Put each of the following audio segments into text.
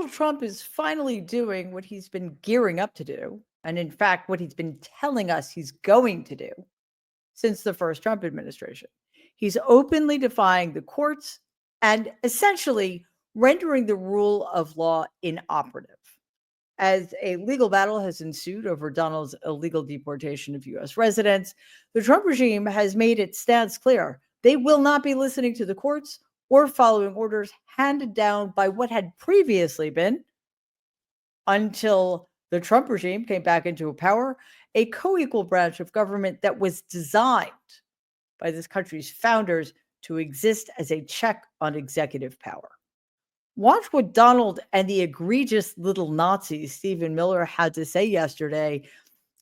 Donald Trump is finally doing what he's been gearing up to do, and in fact, what he's been telling us he's going to do since the first Trump administration. He's openly defying the courts and essentially rendering the rule of law inoperative. As a legal battle has ensued over Donald's illegal deportation of U.S. residents, the Trump regime has made its stance clear. They will not be listening to the courts or following orders handed down by what had previously been, until the Trump regime came back into power, a co-equal branch of government that was designed by this country's founders to exist as a check on executive power. Watch what Donald and the egregious little Nazi Stephen Miller had to say yesterday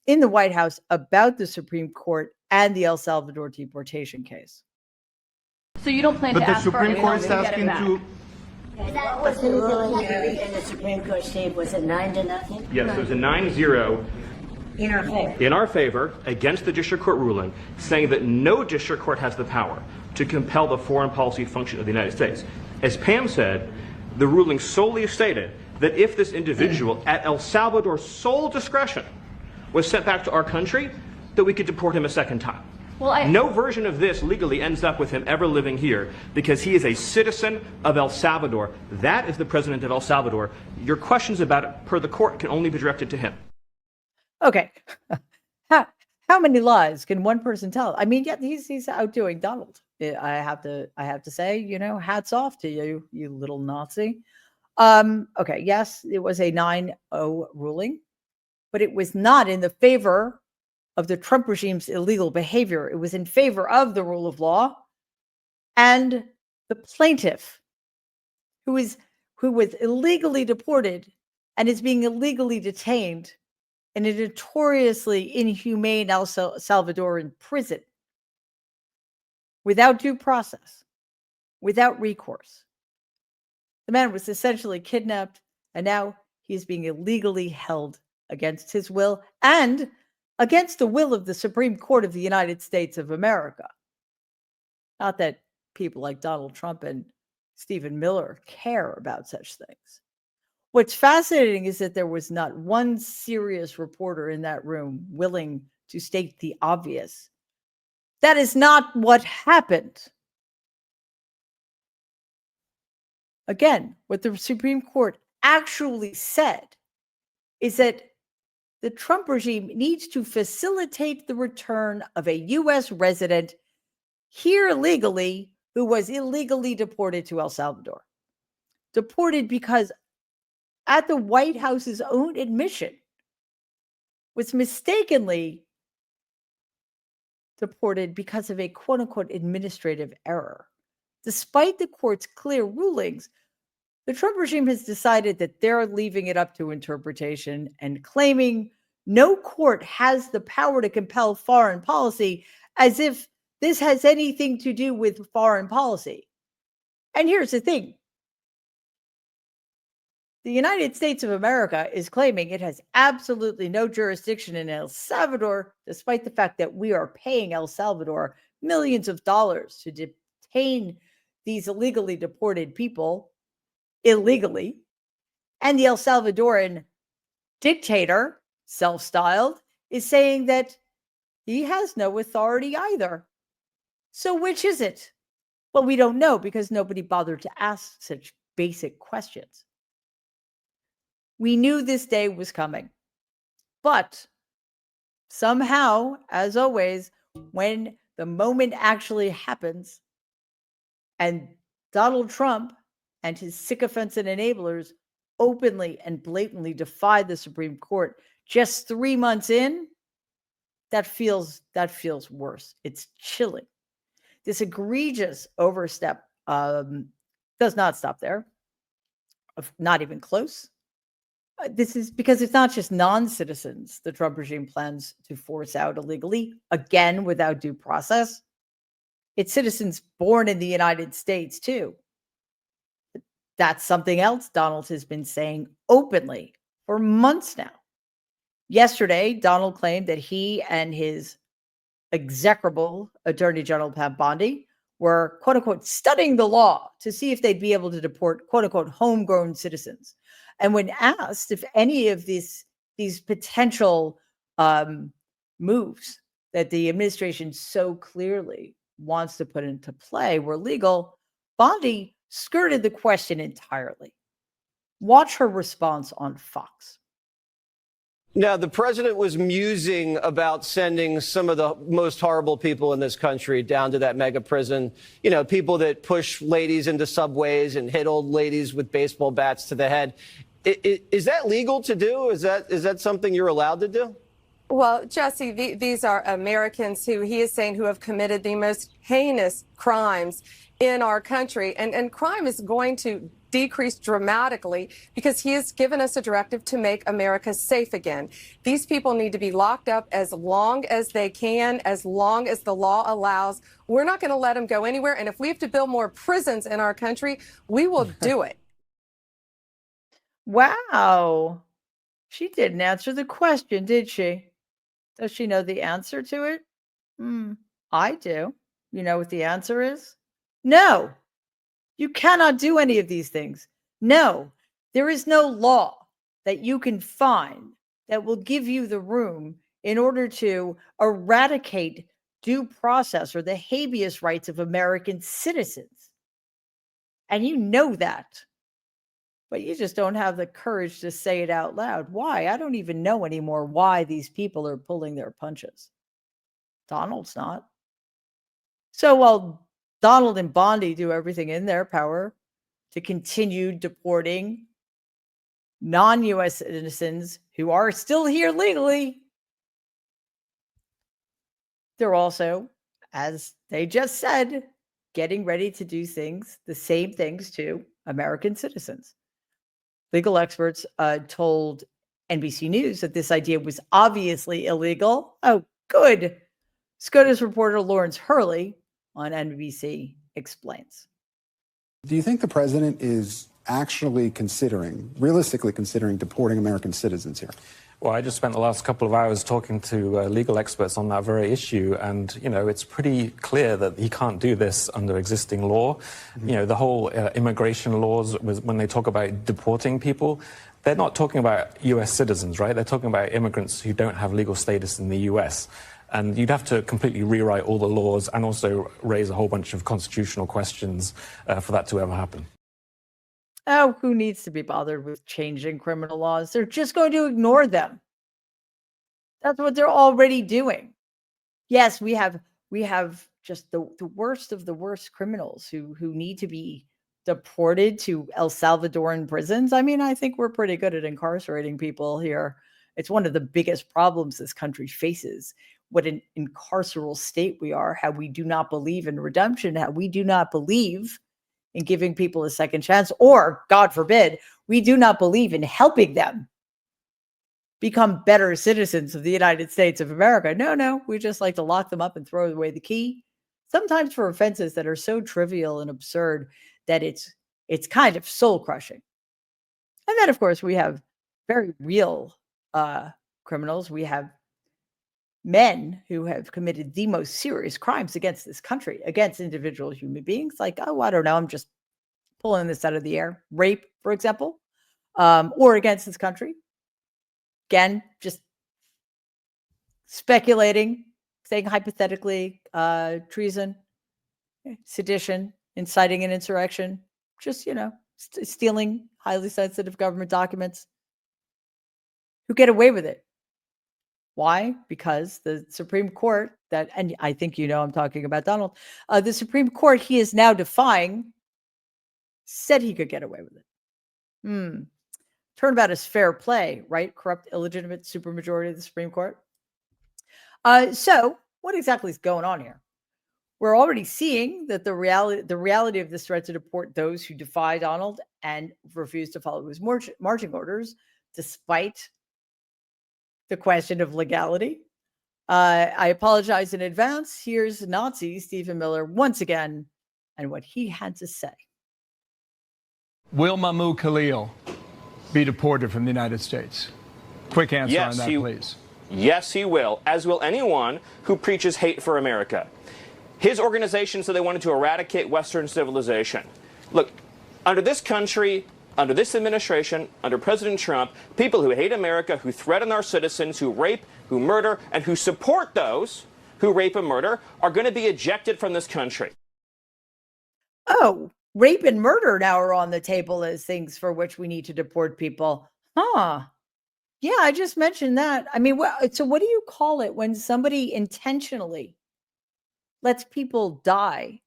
in the White House about the Supreme Court and the El Salvador deportation case. So you don't plan to ask for But the Supreme Court to is asking to... What was the ruling in the Supreme Court, Steve? Was it 9-0? Yes, it was a 9-0 in our favor against the district court ruling, saying that no district court has the power to compel the foreign policy function of the United States. As Pam said, the ruling solely stated that if this individual at El Salvador's sole discretion was sent back to our country, that we could deport him a second time. Well, no version of this legally ends up with him ever living here because he is a citizen of El Salvador. That is the president of El Salvador. Your questions about it per the court can only be directed to him. Okay. How many lies can one person tell? I mean, yeah, he's outdoing Donald. I have to say, you know, hats off to you, you little Nazi. Okay, yes, it was a 9-0 ruling, but it was not in the favor of the Trump regime's illegal behavior. It was in favor of the rule of law and the plaintiff who was illegally deported and is being illegally detained in a notoriously inhumane El Salvadoran prison without due process, without recourse. The man was essentially kidnapped, and now he is being illegally held against his will and against the will of the Supreme Court of the United States of America. Not that people like Donald Trump and Stephen Miller care about such things. What's fascinating is that there was not one serious reporter in that room willing to state the obvious. That is not what happened. Again, what the Supreme Court actually said is that the Trump regime needs to facilitate the return of a U.S. resident here illegally who was illegally deported to El Salvador. Deported because, at the White House's own admission, was mistakenly deported because of a quote-unquote administrative error. Despite the court's clear rulings, the Trump regime has decided that they're leaving it up to interpretation and claiming no court has the power to compel foreign policy, as if this has anything to do with foreign policy. And here's the thing. The United States of America is claiming it has absolutely no jurisdiction in El Salvador, despite the fact that we are paying El Salvador millions of dollars to detain these illegally deported people illegally. And the El Salvadoran dictator, self-styled, is saying that he has no authority either. So which is it? Well, we don't know because nobody bothered to ask such basic questions. We knew this day was coming. But somehow, as always, when the moment actually happens and Donald Trump and his sycophants and enablers openly and blatantly defy the Supreme Court just 3 months in, that feels worse. It's chilling. This egregious overstep does not stop there, not even close. This is because it's not just non-citizens the Trump regime plans to force out illegally, again, without due process. It's citizens born in the United States, too. That's something else Donald has been saying openly for months now. Yesterday, Donald claimed that he and his execrable Attorney General Pat Bondi were, quote unquote, studying the law to see if they'd be able to deport, quote unquote, homegrown citizens. And when asked if any of these potential moves that the administration so clearly wants to put into play were legal, Bondi skirted the question entirely. Watch her response on Fox. Now, the president was musing about sending some of the most horrible people in this country down to that mega prison. You know, people that push ladies into subways and hit old ladies with baseball bats to the head. Is that legal to do? Is that something you're allowed to do? Well, Jesse, these are Americans who he is saying who have committed the most heinous crimes in our country. And crime is going to decrease dramatically because he has given us a directive to make America safe again. These people need to be locked up as long as they can, as long as the law allows. We're not going to let them go anywhere. And if we have to build more prisons in our country, we will do it. Wow. She didn't answer the question, did she? Does she know the answer to it? I do. You know what the answer is? No. You cannot do any of these things. No, there is no law that you can find that will give you the room in order to eradicate due process or the habeas rights of American citizens. And you know that. But you just don't have the courage to say it out loud. Why? I don't even know anymore why these people are pulling their punches. Donald's not. So while Donald and Bondi do everything in their power to continue deporting non-U.S. citizens who are still here legally, they're also, as they just said, getting ready to do the same things to American citizens. Legal experts told NBC News that this idea was obviously illegal. Oh, good. SCOTUS reporter Lawrence Hurley on NBC explains. Do you think the president is actually realistically considering deporting American citizens here? Well, I just spent the last couple of hours talking to legal experts on that very issue, and, you know, it's pretty clear that he can't do this under existing law. You know, the whole immigration laws, when they talk about deporting people, they're not talking about U.S. citizens, right? They're talking about immigrants who don't have legal status in the U.S., and you'd have to completely rewrite all the laws and also raise a whole bunch of constitutional questions for that to ever happen. Oh, who needs to be bothered with changing criminal laws? They're just going to ignore them. That's what they're already doing. Yes, we have just the worst of the worst criminals who need to be deported to El Salvadoran prisons. I mean, I think we're pretty good at incarcerating people here. It's one of the biggest problems this country faces. What an incarceral state we are, how we do not believe in redemption, how we do not believe in giving people a second chance, or, God forbid, we do not believe in helping them become better citizens of the United States of America. No, we just like to lock them up and throw away the key, sometimes for offenses that are so trivial and absurd that it's kind of soul-crushing. And then, of course, we have very real criminals. We have men who have committed the most serious crimes against this country, against individual human beings, like, oh, I don't know, I'm just pulling this out of the air. Rape, for example, or against this country. Again, just speculating, saying hypothetically, treason, sedition, inciting an insurrection, just, stealing highly sensitive government documents, who get away with it. Why? Because the Supreme Court, and I think I'm talking about Donald, the Supreme Court he is now defying, said he could get away with it. Turnabout is fair play, right? Corrupt, illegitimate supermajority of the Supreme Court. So what exactly is going on here? We're already seeing that the reality of this threat to deport those who defy Donald and refuse to follow his marching orders, despite the question of legality. I apologize in advance. Here's Nazi Stephen Miller once again and what he had to say. Will Mahmoud Khalil be deported from the United States? Quick answer on that, please. Yes, he will, as will anyone who preaches hate for America. His organization said they wanted to eradicate Western civilization. Look, under this country, under this administration, under President Trump, people who hate America, who threaten our citizens, who rape, who murder, and who support those who rape and murder are going to be ejected from this country. Oh, rape and murder now are on the table as things for which we need to deport people. Huh. Yeah, I just mentioned that. I mean, so what do you call it when somebody intentionally lets people die?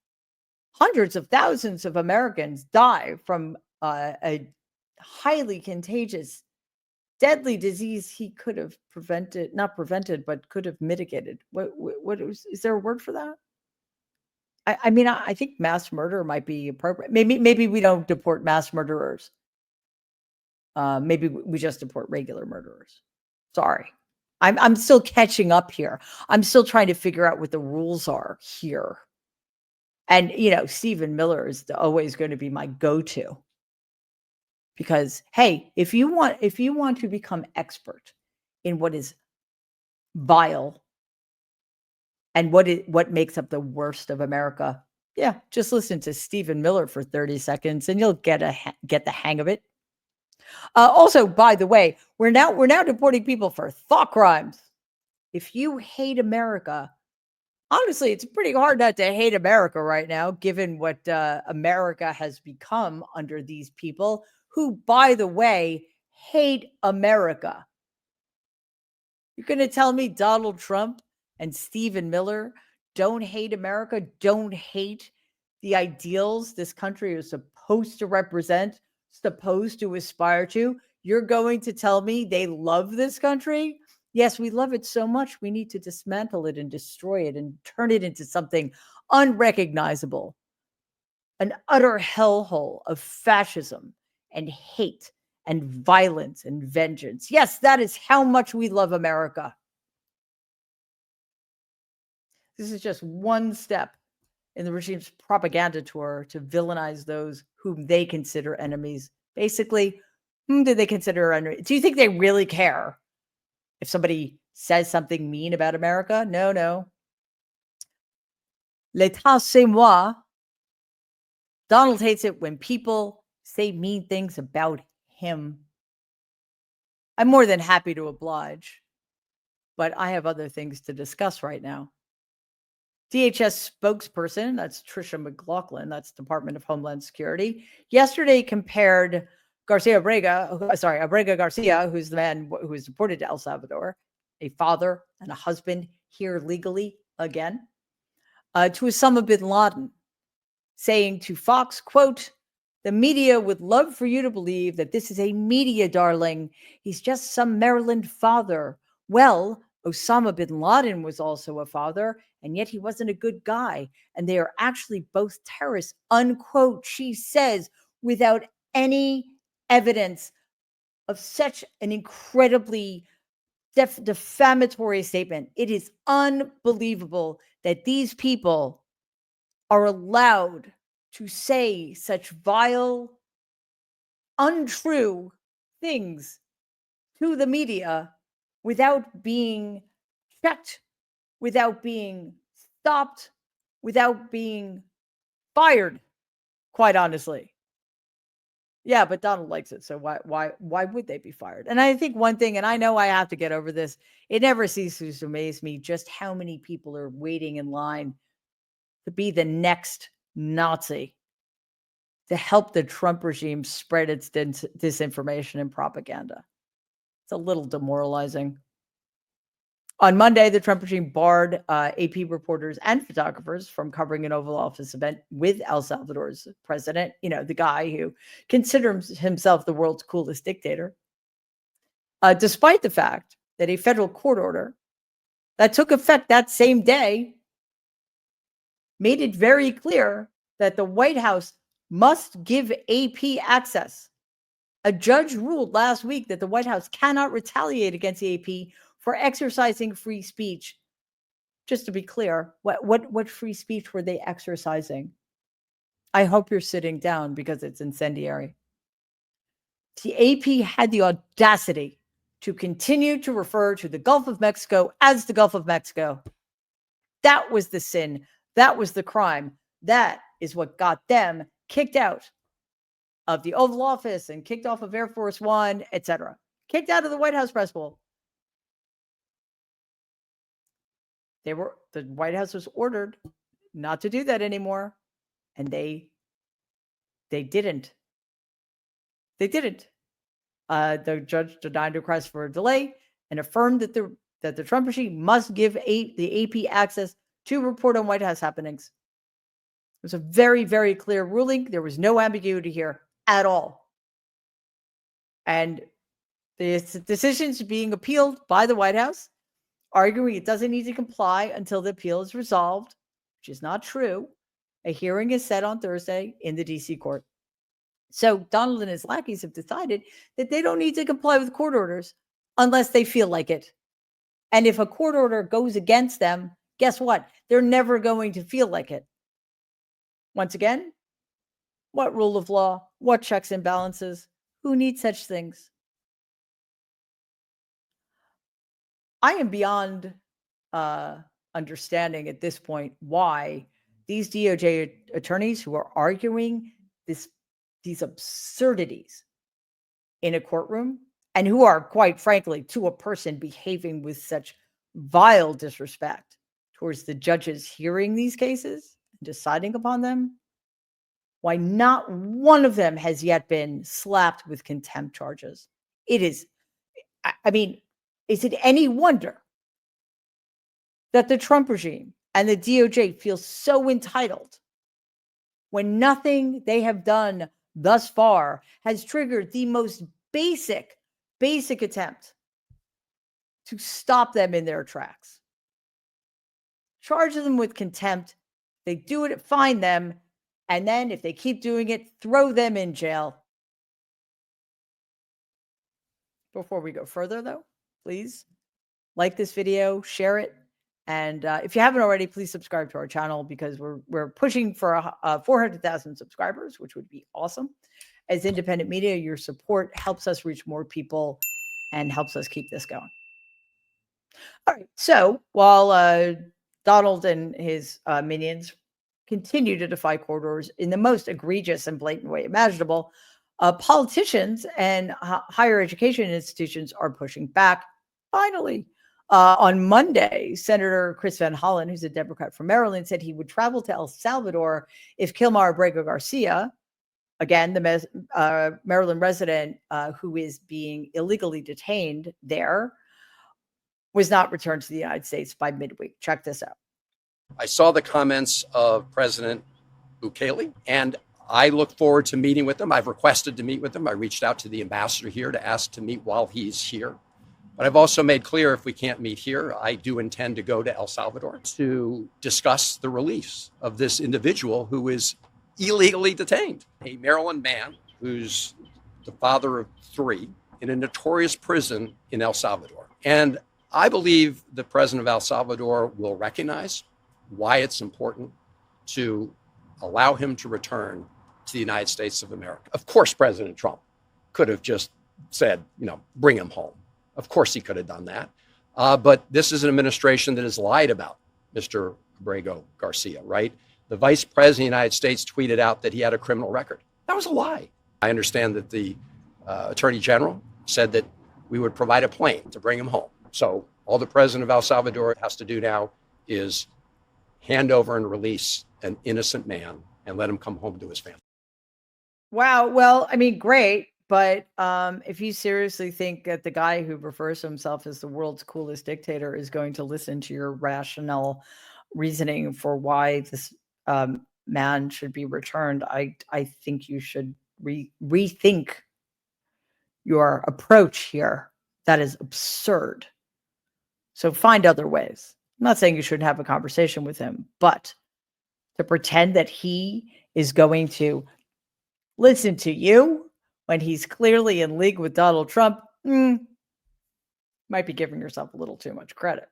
Hundreds of thousands of Americans die from a highly contagious, deadly disease he could have prevented, not prevented, but could have mitigated. Is there a word for that? I mean, I think mass murder might be appropriate. Maybe we don't deport mass murderers. Maybe we just deport regular murderers. Sorry. I'm still catching up here. I'm still trying to figure out what the rules are here. And, Stephen Miller is always going to be my go-to. Because, hey, if you want to become expert in what is vile and what makes up the worst of America, yeah, just listen to Stephen Miller for 30 seconds and you'll get the hang of it. Also, by the way, we're now deporting people for thought crimes. If you hate America, honestly, it's pretty hard not to hate America right now, given what America has become under these people who, by the way, hate America. You're going to tell me Donald Trump and Stephen Miller don't hate America, don't hate the ideals this country is supposed to represent, supposed to aspire to? You're going to tell me they love this country? Yes, we love it so much, we need to dismantle it and destroy it and turn it into something unrecognizable, an utter hellhole of fascism and hate and violence and vengeance. Yes, that is how much we love America. This is just one step in the regime's propaganda tour to villainize those whom they consider enemies. Basically, whom do they consider enemies? Do you think they really care if somebody says something mean about America? No. L'état, c'est moi. Donald hates it when people say mean things about him. I'm more than happy to oblige, but I have other things to discuss right now. DHS spokesperson, that's Tricia McLaughlin, that's Department of Homeland Security, yesterday compared Abrega Garcia, who's the man who was deported to El Salvador, a father and a husband here legally again, to Osama bin Laden, saying to Fox, quote, "The media would love for you to believe that this is a media darling. He's just some Maryland father. Well, Osama bin Laden was also a father, and yet he wasn't a good guy. And they are actually both terrorists," unquote, she says, without any evidence of such an incredibly defamatory statement. It is unbelievable that these people are allowed to say such vile, untrue things to the media without being checked, without being stopped, without being fired, quite honestly. Yeah, but Donald likes it, so why would they be fired? And I think one thing, and I know I have to get over this, it never ceases to amaze me just how many people are waiting in line to be the next Nazi, to help the Trump regime spread its disinformation and propaganda. It's a little demoralizing. On Monday, the Trump regime barred AP reporters and photographers from covering an Oval Office event with El Salvador's president, the guy who considers himself the world's coolest dictator, despite the fact that a federal court order that took effect that same day made it very clear that the White House must give AP access. A judge ruled last week that the White House cannot retaliate against the AP for exercising free speech. Just to be clear, what free speech were they exercising? I hope you're sitting down because it's incendiary. The AP had the audacity to continue to refer to the Gulf of Mexico as the Gulf of Mexico. That was the sin. That was the crime. That is what got them kicked out of the Oval Office and kicked off of Air Force One, etc. Kicked out of the White House press bowl. The White House was ordered not to do that anymore, and they didn't. They didn't. The judge denied request for a delay and affirmed that the Trump regime must give the AP access to report on White House happenings. It was a very, very clear ruling. There was no ambiguity here at all. And the decisions being appealed by the White House, arguing it doesn't need to comply until the appeal is resolved, which is not true. A hearing is set on Thursday in the DC court. So Donald and his lackeys have decided that they don't need to comply with court orders unless they feel like it. And if a court order goes against them, guess what? They're never going to feel like it. Once again, what rule of law? What checks and balances? Who needs such things? I am beyond understanding at this point why these DOJ attorneys who are arguing these absurdities in a courtroom and who are, quite frankly, to a person behaving with such vile disrespect towards the judges hearing these cases and deciding upon them, why not one of them has yet been slapped with contempt charges. It is, I mean, is it any wonder that the Trump regime and the DOJ feel so entitled when nothing they have done thus far has triggered the most basic attempt to stop them in their tracks? Charge them with contempt. They do it, fine them, and then if they keep doing it, throw them in jail. Before we go further, though, please like this video, share it, and if you haven't already, please subscribe to our channel because we're pushing for 400,000 subscribers, which would be awesome. As independent media, your support helps us reach more people and helps us keep this going. All right. So while Donald and his minions continue to defy court orders in the most egregious and blatant way imaginable, politicians and higher education institutions are pushing back. Finally, on Monday, Senator Chris Van Hollen, who's a Democrat from Maryland, said he would travel to El Salvador if Kilmar Abrego Garcia, again, the Maryland resident who is being illegally detained there, was not returned to the United States by midweek. Check this out. I saw the comments of President Bukele, and I look forward to meeting with him. I've requested to meet with him. I reached out to the ambassador here to ask to meet while he's here. But I've also made clear if we can't meet here, I do intend to go to El Salvador to discuss the release of this individual who is illegally detained. A Maryland man who's the father of 3 in a notorious prison in El Salvador. And I believe the president of El Salvador will recognize why it's important to allow him to return to the United States of America. Of course, President Trump could have just said, bring him home. Of course he could have done that. But this is an administration that has lied about Mr. Abrego Garcia, right? The vice president of the United States tweeted out that he had a criminal record. That was a lie. I understand that the attorney general said that we would provide a plane to bring him home. So all the president of El Salvador has to do now is hand over and release an innocent man and let him come home to his family. Wow. Well, I mean, great. But if you seriously think that the guy who refers to himself as the world's coolest dictator is going to listen to your rational reasoning for why this man should be returned, I think you should rethink your approach here. That is absurd. So find other ways. I'm not saying you shouldn't have a conversation with him, but to pretend that he is going to listen to you when he's clearly in league with Donald Trump, might be giving yourself a little too much credit.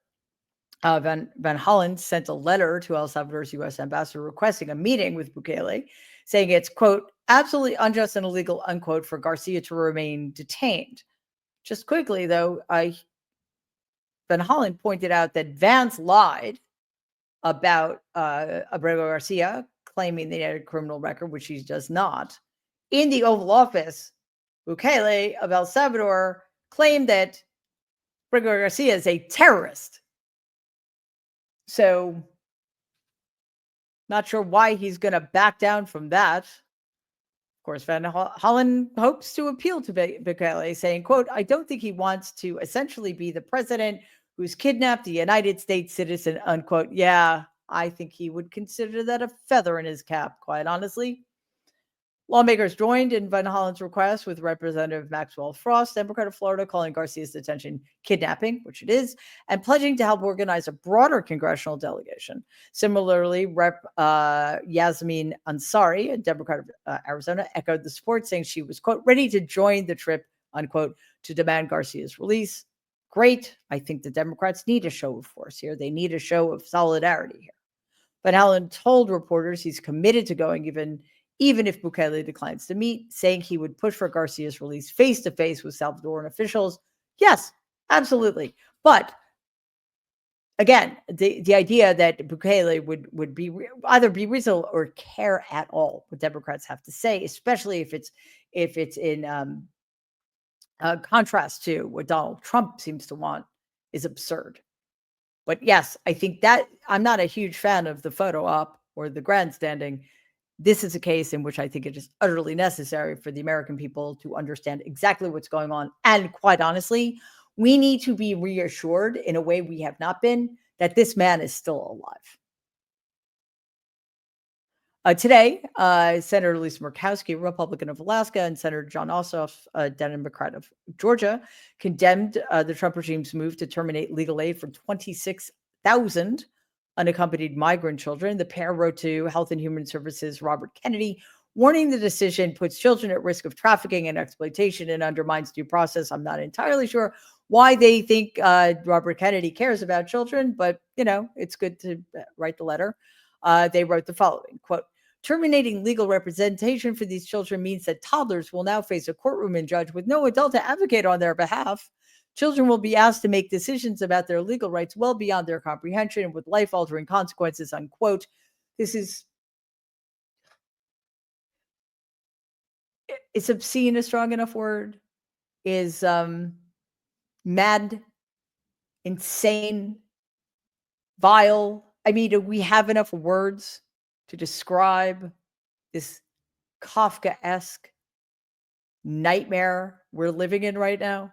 Van Hollen sent a letter to El Salvador's U.S. ambassador requesting a meeting with Bukele, saying it's, quote, absolutely unjust and illegal, unquote, for Garcia to remain detained. Just quickly, though, Van Hollen pointed out that Vance lied about Abrego Garcia claiming that he had a criminal record, which he does not. In the Oval Office, Bukele of El Salvador claimed that Abrego Garcia is a terrorist. So, not sure why he's going to back down from that. Of course, Van Hollen hopes to appeal to Bukele, saying, quote, I don't think he wants to essentially be the president who's kidnapped a United States citizen, unquote. Yeah, I think he would consider that a feather in his cap, quite honestly. Lawmakers joined in Van Hollen's request with Representative Maxwell Frost, Democrat of Florida, calling Garcia's detention kidnapping, which it is, and pledging to help organize a broader congressional delegation. Similarly, Rep. Yasmin Ansari, a Democrat of Arizona, echoed the support, saying she was, quote, ready to join the trip, unquote, to demand Garcia's release. Great. I think the Democrats need a show of force here. They need a show of solidarity here. Van Hollen told reporters he's committed to going even if Bukele declines to meet, saying he would push for Garcia's release face-to-face with Salvadoran officials. Yes, absolutely. But again, the idea that Bukele would be either be reasonable or care at all what Democrats have to say, especially if it's in contrast to what Donald Trump seems to want, is absurd. But yes, I think that I'm not a huge fan of the photo op or the grandstanding. This is a case in which I think it is utterly necessary for the American people to understand exactly what's going on. And quite honestly, we need to be reassured in a way we have not been that this man is still alive. Today, Senator Lisa Murkowski, Republican of Alaska, and Senator John Ossoff, Democrat of Georgia, condemned the Trump regime's move to terminate legal aid for 26,000 unaccompanied migrant children. The pair wrote to Health and Human Services Robert Kennedy, warning the decision puts children at risk of trafficking and exploitation and undermines due process. I'm not entirely sure why they think Robert Kennedy cares about children, but, it's good to write the letter. They wrote the following, quote, terminating legal representation for these children means that toddlers will now face a courtroom and judge with no adult to advocate on their behalf. Children will be asked to make decisions about their legal rights well beyond their comprehension with life-altering consequences, unquote. Is obscene a strong enough word? Is mad, insane, vile? I mean, do we have enough words to describe this Kafkaesque nightmare we're living in right now?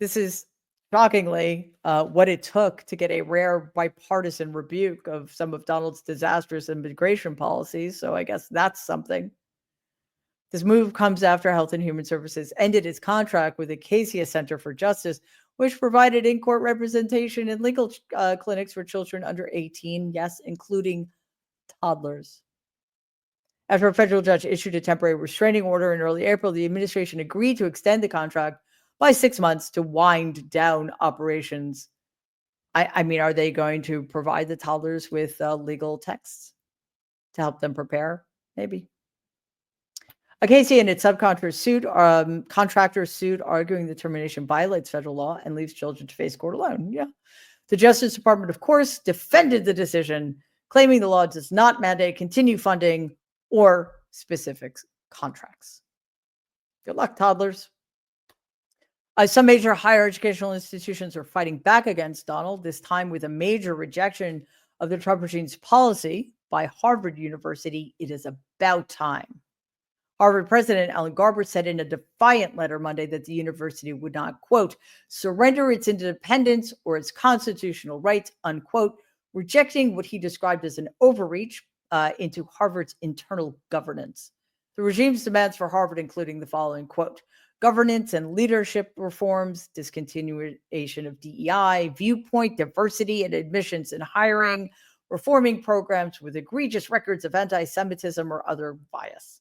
This is shockingly what it took to get a rare bipartisan rebuke of some of Donald's disastrous immigration policies. So I guess that's something. This move comes after Health and Human Services ended its contract with the Acacia Center for Justice, which provided in-court representation in legal clinics for children under 18, yes, including toddlers. After a federal judge issued a temporary restraining order in early April, the administration agreed to extend the contract by 6 months to wind down operations. I mean, are they going to provide the toddlers with legal texts to help them prepare? Maybe. Acacia and its subcontractors sued, arguing the termination violates federal law and leaves children to face court alone. Yeah. The Justice Department, of course, defended the decision, claiming the law does not mandate continued funding or specific contracts. Good luck, toddlers. Some major higher educational institutions are fighting back against Donald, this time with a major rejection of the Trump regime's policy by Harvard University. It is about time. Harvard President Alan Garber said in a defiant letter Monday that the university would not, quote, surrender its independence or its constitutional rights, unquote, rejecting what he described as an overreach into Harvard's internal governance. The regime's demands for Harvard including the following, quote, governance and leadership reforms, discontinuation of DEI, viewpoint diversity and admissions and hiring, reforming programs with egregious records of anti-Semitism or other bias.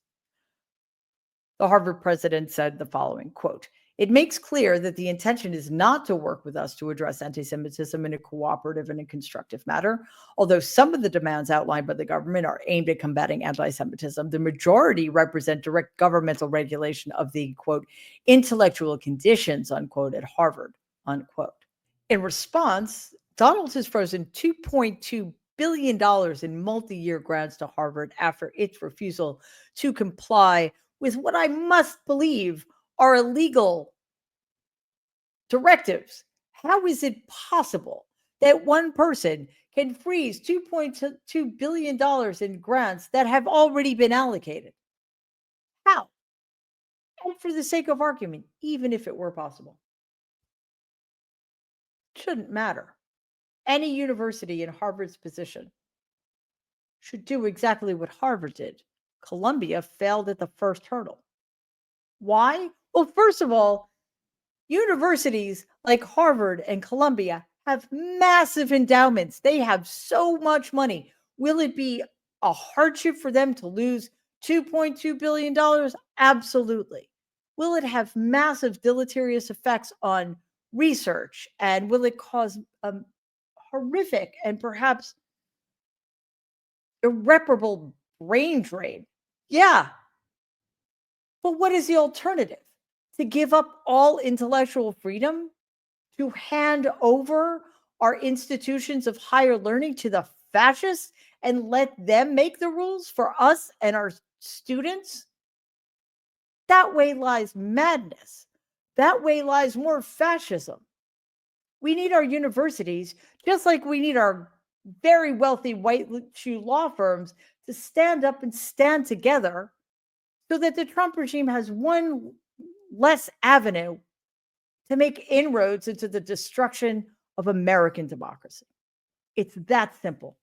The Harvard president said the following, quote, it makes clear that the intention is not to work with us to address anti-Semitism in a cooperative and a constructive manner. Although some of the demands outlined by the government are aimed at combating anti-Semitism, the majority represent direct governmental regulation of the, quote, intellectual conditions, unquote, at Harvard, unquote. In response, Donald has frozen $2.2 billion in multi-year grants to Harvard after its refusal to comply with what I must believe are illegal directives. How is it possible that one person can freeze $2.2 billion in grants that have already been allocated? How? And for the sake of argument, even if it were possible, it shouldn't matter. Any university in Harvard's position should do exactly what Harvard did. Columbia failed at the first hurdle. Why? Well, first of all, universities like Harvard and Columbia have massive endowments. They have so much money. Will it be a hardship for them to lose $2.2 billion? Absolutely. Will it have massive deleterious effects on research? And will it cause horrific and perhaps irreparable brain drain? Yeah. But what is the alternative? To give up all intellectual freedom? To hand over our institutions of higher learning to the fascists and let them make the rules for us and our students? That way lies madness. That way lies more fascism. We need our universities, just like we need our very wealthy white shoe law firms, to stand up and stand together so that the Trump regime has one less avenue to make inroads into the destruction of American democracy. It's that simple.